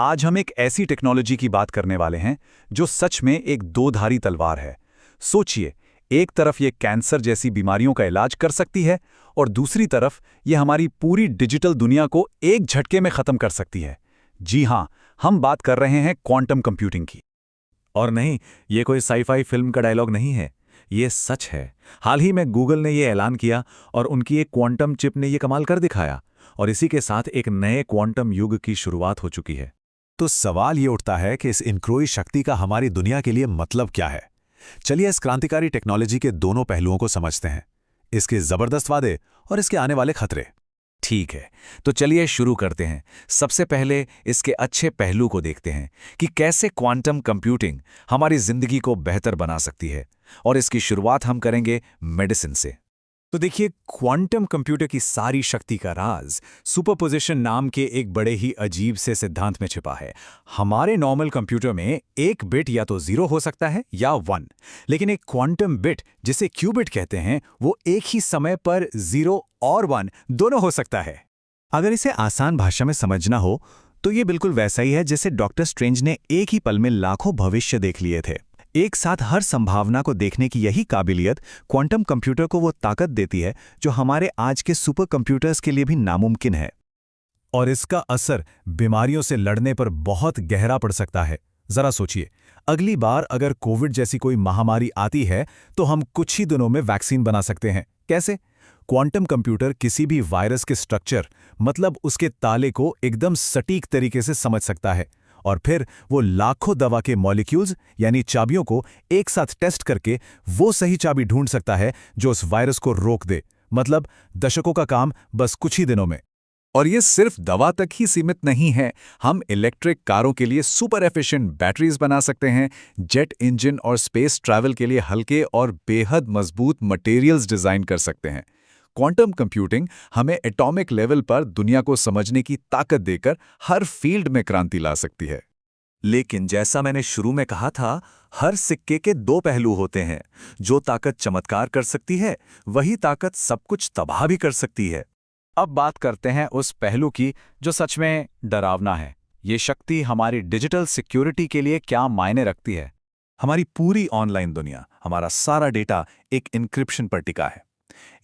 आज हम एक ऐसी टेक्नोलॉजी की बात करने वाले हैं जो सच में एक दो-धारी तलवार है। सोचिए, एक तरफ ये कैंसर जैसी बीमारियों का इलाज कर सकती है और दूसरी तरफ ये हमारी पूरी डिजिटल दुनिया को एक झटके में खत्म कर सकती है। जी हां, हम बात कर रहे हैं क्वांटम कंप्यूटिंग की। और नहीं, ये कोई साई-फाई फिल्म का डायलॉग नहीं है, ये सच है। हाल ही में गूगल ने ये ऐलान किया और उनकी एक क्वांटम चिप ने ये कमाल कर दिखाया, और इसी के साथ एक नए क्वांटम युग की शुरुआत हो चुकी है। तो सवाल ये उठता है कि इस इनक्रोई शक्ति का हमारी दुनिया के लिए मतलब क्या है। चलिए इस क्रांतिकारी टेक्नोलॉजी के दोनों पहलुओं को समझते हैं, इसके जबरदस्त वादे और इसके आने वाले खतरे। ठीक है, तो चलिए शुरू करते हैं। सबसे पहले इसके अच्छे पहलू को देखते हैं कि कैसे क्वांटम कंप्यूटिंग हमारी जिंदगी को बेहतर बना सकती है, और इसकी शुरुआत हम करेंगे मेडिसिन से। तो देखिए, क्वांटम कंप्यूटर की सारी शक्ति का राज सुपरपोजिशन नाम के एक बड़े ही अजीब से सिद्धांत में छिपा है। हमारे नॉर्मल कंप्यूटर में एक बिट या तो 0 हो सकता है या 1, लेकिन एक क्वांटम बिट, जिसे क्यूबिट कहते हैं, वो एक ही समय पर 0 और 1 दोनों हो सकता है। अगर इसे आसान भाषा में समझना हो तो ये बिल्कुल वैसा ही है जैसे डॉक्टर स्ट्रेंज ने एक ही पल में लाखों भविष्य देख लिए थे। एक साथ हर संभावना को देखने की यही काबिलियत क्वांटम कंप्यूटर को वो ताकत देती है जो हमारे आज के सुपर कंप्यूटर्स के लिए भी नामुमकिन है। और इसका असर बीमारियों से लड़ने पर बहुत गहरा पड़ सकता है। जरा सोचिए, अगली बार अगर कोविड जैसी कोई महामारी आती है तो हम कुछ ही दिनों में वैक्सीन बना सकते हैं। कैसे? क्वांटम कंप्यूटर किसी भी वायरस के स्ट्रक्चर, मतलब उसके ताले को एकदम सटीक तरीके से समझ सकता है, और फिर वो लाखों दवा के मॉलिक्यूल्स यानी चाबियों को एक साथ टेस्ट करके वो सही चाबी ढूंढ सकता है जो उस वायरस को रोक दे। मतलब दशकों का काम बस कुछ ही दिनों में। और ये सिर्फ दवा तक ही सीमित नहीं है। हम इलेक्ट्रिक कारों के लिए सुपर एफिशिएंट बैटरीज बना सकते हैं, जेट इंजन और स्पेस ट्रैवल के लिए हल्के और बेहद मजबूत मटेरियल्स डिजाइन कर सकते हैं। क्वांटम कंप्यूटिंग हमें एटॉमिक लेवल पर दुनिया को समझने की ताकत देकर हर फील्ड में क्रांति ला सकती है। लेकिन जैसा मैंने शुरू में कहा था, हर सिक्के के दो पहलू होते हैं। जो ताकत चमत्कार कर सकती है, वही ताकत सब कुछ तबाह भी कर सकती है। अब बात करते हैं उस पहलू की जो सच में डरावना है। ये शक्ति हमारी डिजिटल सिक्योरिटी के लिए क्या मायने रखती है। हमारी पूरी ऑनलाइन दुनिया, हमारा सारा डेटा एक एन्क्रिप्शन पर टिका है।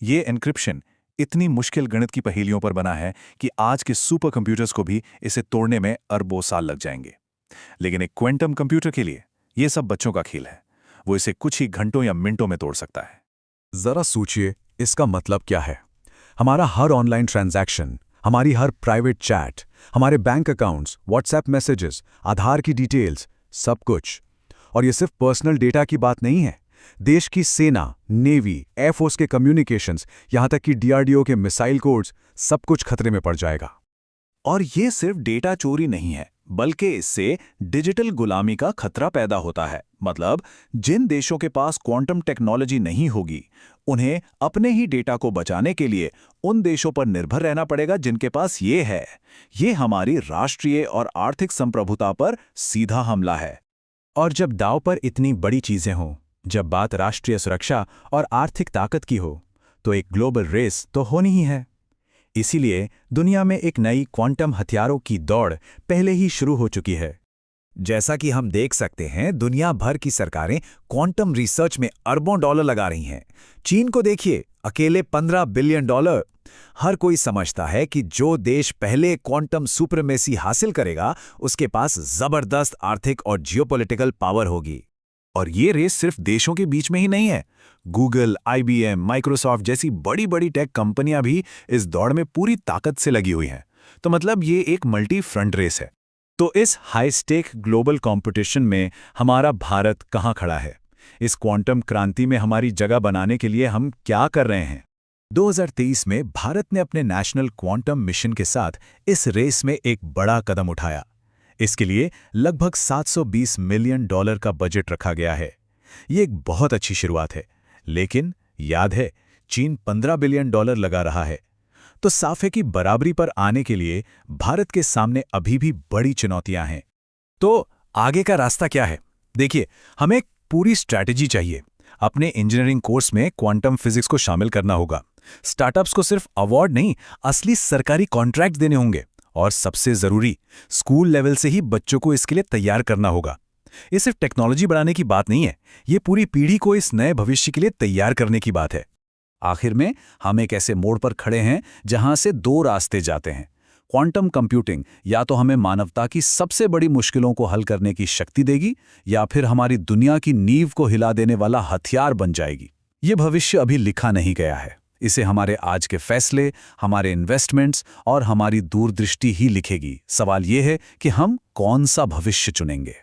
ये एन्क्रिप्शन इतनी मुश्किल गणित की पहेलियों पर बना है कि आज के सुपर कंप्यूटर्स को भी इसे तोड़ने में अरबों साल लग जाएंगे। लेकिन एक क्वांटम कंप्यूटर के लिए ये सब बच्चों का खेल है। वो इसे कुछ ही घंटों या मिनटों में तोड़ सकता है। जरा सोचिए, इसका मतलब क्या है। हमारा हर ऑनलाइन ट्रांजैक्शन, हमारी हर प्राइवेट चैट, हमारे बैंक अकाउंट्स, व्हाट्सएप मैसेजेस, आधार की डिटेल्स, सब कुछ। और ये सिर्फ पर्सनल डेटा की बात नहीं है। देश की सेना, नेवी, एयरफोर्स के कम्युनिकेशंस, यहां तक कि डीआरडीओ के मिसाइल कोड्स, सब कुछ खतरे में पड़ जाएगा। और ये सिर्फ डेटा चोरी नहीं है, बल्कि इससे डिजिटल गुलामी का खतरा पैदा होता है। मतलब जिन देशों के पास क्वांटम टेक्नोलॉजी नहीं होगी, उन्हें अपने ही डेटा को बचाने के लिए उन देशों पर निर्भर रहना पड़ेगा जिनके पास ये है। ये हमारी राष्ट्रीय और आर्थिक संप्रभुता पर सीधा हमला है। और जब दांव पर इतनी बड़ी चीजें हों, जब बात राष्ट्रीय सुरक्षा और आर्थिक ताकत की हो, तो एक ग्लोबल रेस तो होनी ही है। इसीलिए दुनिया में एक नई क्वांटम हथियारों की दौड़ पहले ही शुरू हो चुकी है। जैसा कि हम देख सकते हैं, दुनिया भर की सरकारें क्वांटम रिसर्च में अरबों डॉलर लगा रही हैं। चीन को देखिए, अकेले $15 बिलियन। हर कोई समझता है कि जो देश पहले क्वांटम सुप्रीमेसी हासिल करेगा, उसके पास जबरदस्त आर्थिक और जियोपॉलिटिकल पावर होगी। और ये रेस सिर्फ देशों के बीच में ही नहीं है। गूगल, IBM, माइक्रोसॉफ्ट जैसी बड़ी-बड़ी टेक कंपनियां भी इस दौड़ में पूरी ताकत से लगी हुई हैं। तो मतलब ये एक मल्टी फ्रंट रेस है। तो इस हाई स्टेक ग्लोबल कंपटीशन में हमारा भारत कहाँ खड़ा है? इस क्वांटम क्रांति में हमारी जगह बनाने के लिए हम क्या कर रहे हैं? 2023 में भारत ने अपने नेशनल क्वांटम मिशन के साथ इस रेस में एक बड़ा कदम उठाया। इसके लिए लगभग $720 मिलियन का बजट रखा गया है। ये एक बहुत अच्छी शुरुआत है, लेकिन याद है, चीन $15 बिलियन लगा रहा है। तो साफ है कि बराबरी पर आने के लिए भारत के सामने अभी भी बड़ी चुनौतियां हैं। तो आगे का रास्ता क्या है? देखिए, हमें एक पूरी स्ट्रैटेजी चाहिए। अपने इंजीनियरिंग कोर्स में क्वांटम फिजिक्स को शामिल करना होगा। स्टार्टअप्स को सिर्फ अवार्ड नहीं, असली सरकारी कॉन्ट्रैक्ट देने होंगे। और सबसे ज़रूरी, स्कूल लेवल से ही बच्चों को इसके लिए तैयार करना होगा। ये सिर्फ टेक्नोलॉजी बढ़ाने की बात नहीं है, ये पूरी पीढ़ी को इस नए भविष्य के लिए तैयार करने की बात है। आखिर में हम एक ऐसे मोड़ पर खड़े हैं जहां से दो रास्ते जाते हैं। क्वांटम कंप्यूटिंग या तो हमें मानवता की सबसे बड़ी मुश्किलों को हल करने की शक्ति देगी, या फिर हमारी दुनिया की नींव को हिला देने वाला हथियार बन जाएगी। ये भविष्य अभी लिखा नहीं गया है, इसे हमारे आज के फैसले, हमारे इन्वेस्टमेंट्स और हमारी दूरदृष्टि ही लिखेगी। सवाल ये है कि हम कौन सा भविष्य चुनेंगे।